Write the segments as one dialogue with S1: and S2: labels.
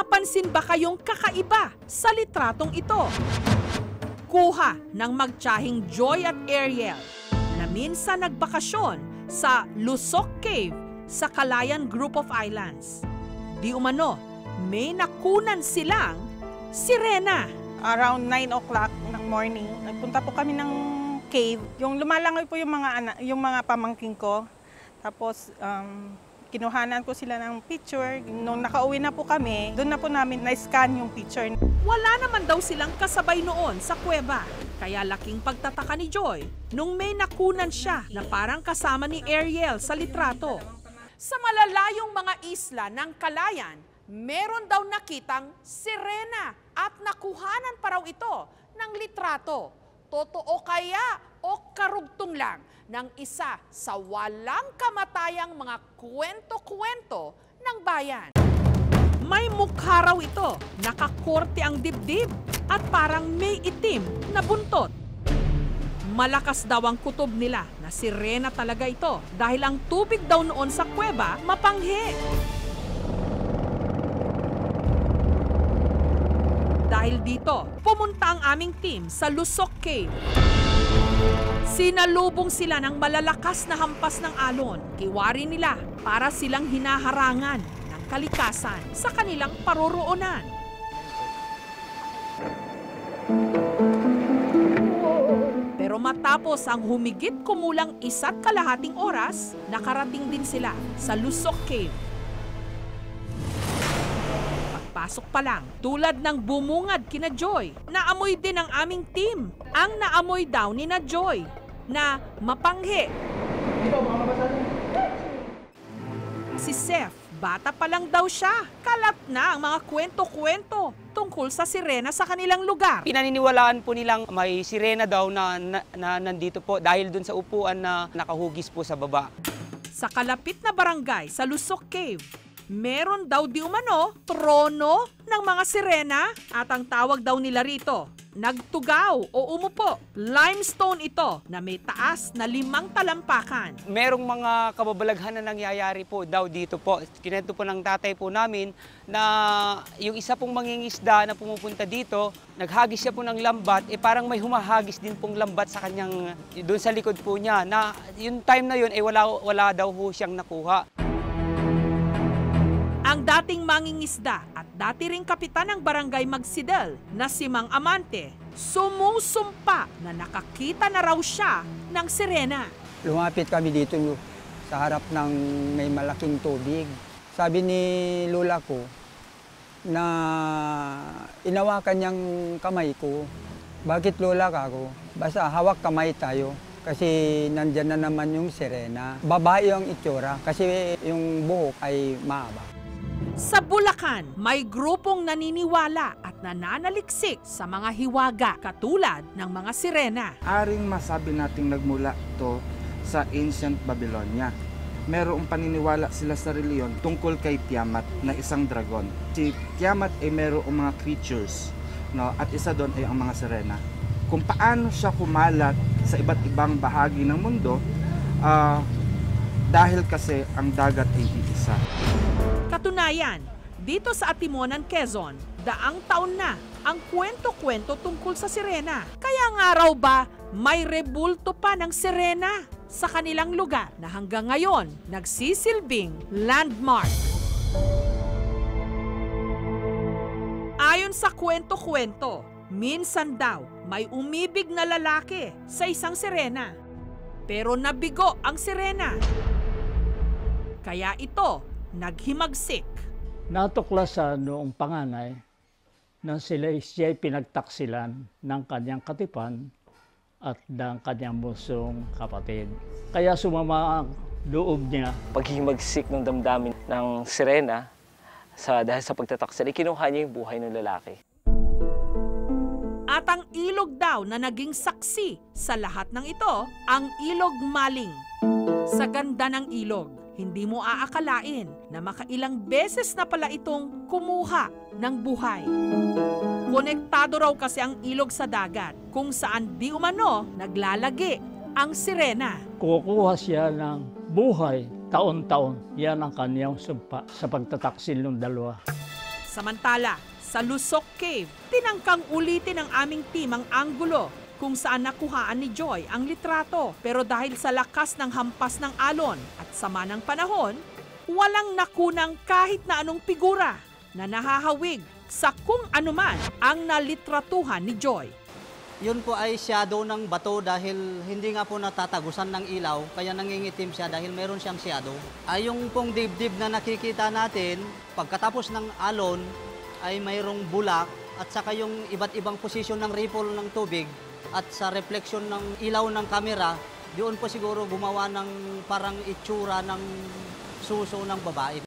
S1: napapansin ba kayong kakaiba sa litratong ito? Kuha ng magtsahing Joy at Ariel na minsan nagbakasyon sa Lusok Cave sa Calayan Group of Islands. Di umano, may nakunan silang sirena.
S2: Around 9 o'clock ng morning, nagpunta po kami ng cave. Yung lumalangoy po yung mga pamangkin ko. Tapos, kinuhanan ko sila ng picture. Nung nakauwi na po kami, doon na po namin na-scan yung picture.
S1: Wala naman daw silang kasabay noon sa kuweba. Kaya laking pagtataka ni Joy nung may nakunan siya na parang kasama ni Ariel sa litrato. Sa malalayong mga isla ng Calayan, meron daw nakitang sirena at nakuhanan pa raw ito ng litrato. Totoo kaya o karugtong lang ng isa sa walang kamatayang mga kwento-kwento ng bayan? May mukha raw ito, nakakorte ang dibdib at parang may itim na buntot. Malakas daw ang kutob nila na sirena talaga ito dahil ang tubig daw noon sa kuweba mapanghi. Dahil dito, pumunta ang aming team sa Lusok Cave. Sinalubong sila ng malalakas na hampas ng alon. Kiwari nila para silang hinaharangan ng kalikasan sa kanilang paroroonan. Pero matapos ang humigit kumulang 1.5 oras, nakarating din sila sa Lusok Cave. Pagpasok pa lang, tulad ng bumungad kina Joy, naamoy din ang aming team. Ang naamoy daw ni na Joy na mapanghi. Si Seth, bata pa lang daw siya. Kalat na ang mga kwento-kwento tungkol sa sirena sa kanilang lugar.
S3: Pinaniniwalaan po nilang may sirena daw na nandito po dahil dun sa upuan na nakahugis po sa baba.
S1: Sa kalapit na barangay sa Lusok Cave, meron daw di umano trono ng mga sirena at ang tawag daw nila rito, nagtugaw o umupo. Limestone ito na may taas na 5 talampakan.
S3: Merong mga kababalaghan na nangyayari po daw dito po. Kinento po ng tatay po namin na yung isa pong mangingisda na pumupunta dito, naghagis siya po ng lambat, parang may humahagis din pong lambat sa kanyang, doon sa likod po niya, na yung time na yun wala daw ho siyang nakuha.
S1: Ang dating mangingisda at dati ring kapitan ng barangay Magsidel na si Mang Amante, sumusumpa na nakakita na raw siya ng sirena.
S4: Lumapit kami dito sa harap ng may malaking tubig. Sabi ni lola ko na inawakan niyang kamay ko. Bakit lola ka ko? Basta hawak kamay tayo. Kasi nandyan na naman yung sirena. Babae ang itsura kasi yung buhok ay mahaba.
S1: Sa Bulacan, may grupong naniniwala at nananaliksik sa mga hiwaga katulad ng mga sirena.
S5: Aring masabi nating nagmula ito sa ancient Babylonia. Merong paniniwala sila sa reliyon tungkol kay Tiamat na isang dragon. Si Tiamat ay merong mga creatures, no? At isa doon ay ang mga sirena. Kung paano siya kumalat sa iba't ibang bahagi ng mundo, dahil kasi ang dagat ay iisa.
S1: Katunayan, dito sa Atimonan, Quezon, daang taon na ang kwento-kwento tungkol sa sirena. Kaya nga raw ba may rebulto pa ng sirena sa kanilang lugar na hanggang ngayon nagsisilbing landmark. Ayon sa kwento-kwento, minsan daw may umibig na lalaki sa isang sirena. Pero nabigo ang sirena. Kaya ito naghimagsik.
S6: Natuklasan noong panganay na siya'y pinagtaksilan ng kanyang katipan at ng kanyang busong kapatid. Kaya sumama ang loob niya.
S7: Paghimagsik ng damdamin ng sirena dahil sa pagtataksil, kinuha niya yung buhay ng lalaki.
S1: At ang ilog daw na naging saksi sa lahat ng ito, ang Ilog Maling. Sa ganda ng ilog, hindi mo aakalain na makailang beses na pala itong kumuha ng buhay. Konektado raw kasi ang ilog sa dagat, kung saan di umano naglalagi ang sirena.
S6: Kukuha siya ng buhay taon-taon. Yan ang kanyang sumpa sa pagtataksil ng dalawa.
S1: Samantala, sa Lusok Cave, tinangkang ulitin ng aming team ang anggulo kung saan nakuhaan ni Joy ang litrato. Pero dahil sa lakas ng hampas ng alon at sama ng panahon, walang nakunang kahit na anong figura na nahahawig sa kung anuman ang nalitratuhan ni Joy.
S8: Yun po ay shadow ng bato dahil hindi nga po natatagusan ng ilaw, kaya nangingitim siya dahil meron siyang shadow. Ay yung pong dibdib na nakikita natin, pagkatapos ng alon ay mayroong bulak at saka yung iba't ibang posisyon ng ripple ng tubig at sa reflection ng ilaw ng kamera, doon po siguro gumawa ng parang itsura ng suso ng babae.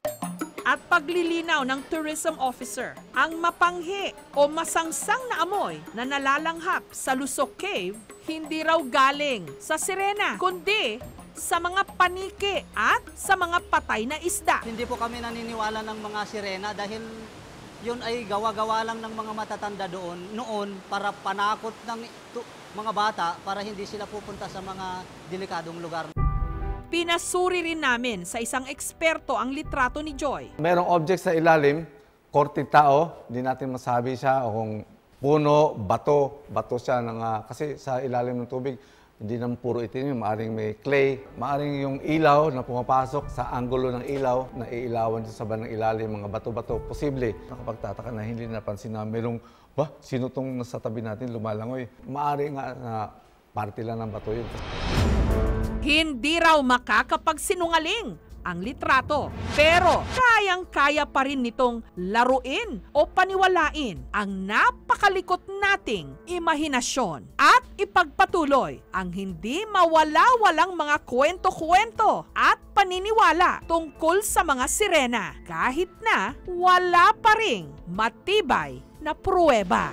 S1: At paglilinaw ng tourism officer, ang mapanghi o masangsang na amoy na nalalanghap sa Lusok Cave, hindi raw galing sa sirena, kundi sa mga paniki at sa mga patay na isda.
S8: Hindi po kami naniniwala ng mga sirena dahil yun ay gawa-gawa lang ng mga matatanda noon para panakot ng mga bata para hindi sila pupunta sa mga delikadong lugar.
S1: Pinasuri rin namin sa isang eksperto ang litrato ni Joy.
S9: Merong object sa ilalim, korte tao, hindi natin masabi siya o kung puno, bato siya kasi sa ilalim ng tubig, hindi naman puro itim, maaring may clay, maaring yung ilaw na pumapasok sa anggulo ng ilaw na iilawan sa bandang ilalim, mga bato-bato, posible. Nakapagtataka na hindi napansin na merong, sino tong nasa tabi natin lumalangoy? Maaring nga na parte lang ng bato yun.
S1: Hindi raw makakapagsinungaling ang litrato. Pero kayang-kaya pa rin nitong laruin o paniwalain ang napakalikot nating imahinasyon at ipagpatuloy ang hindi mawala-walang mga kwento-kwento at paniniwala tungkol sa mga sirena kahit na wala pa ring matibay na pruweba.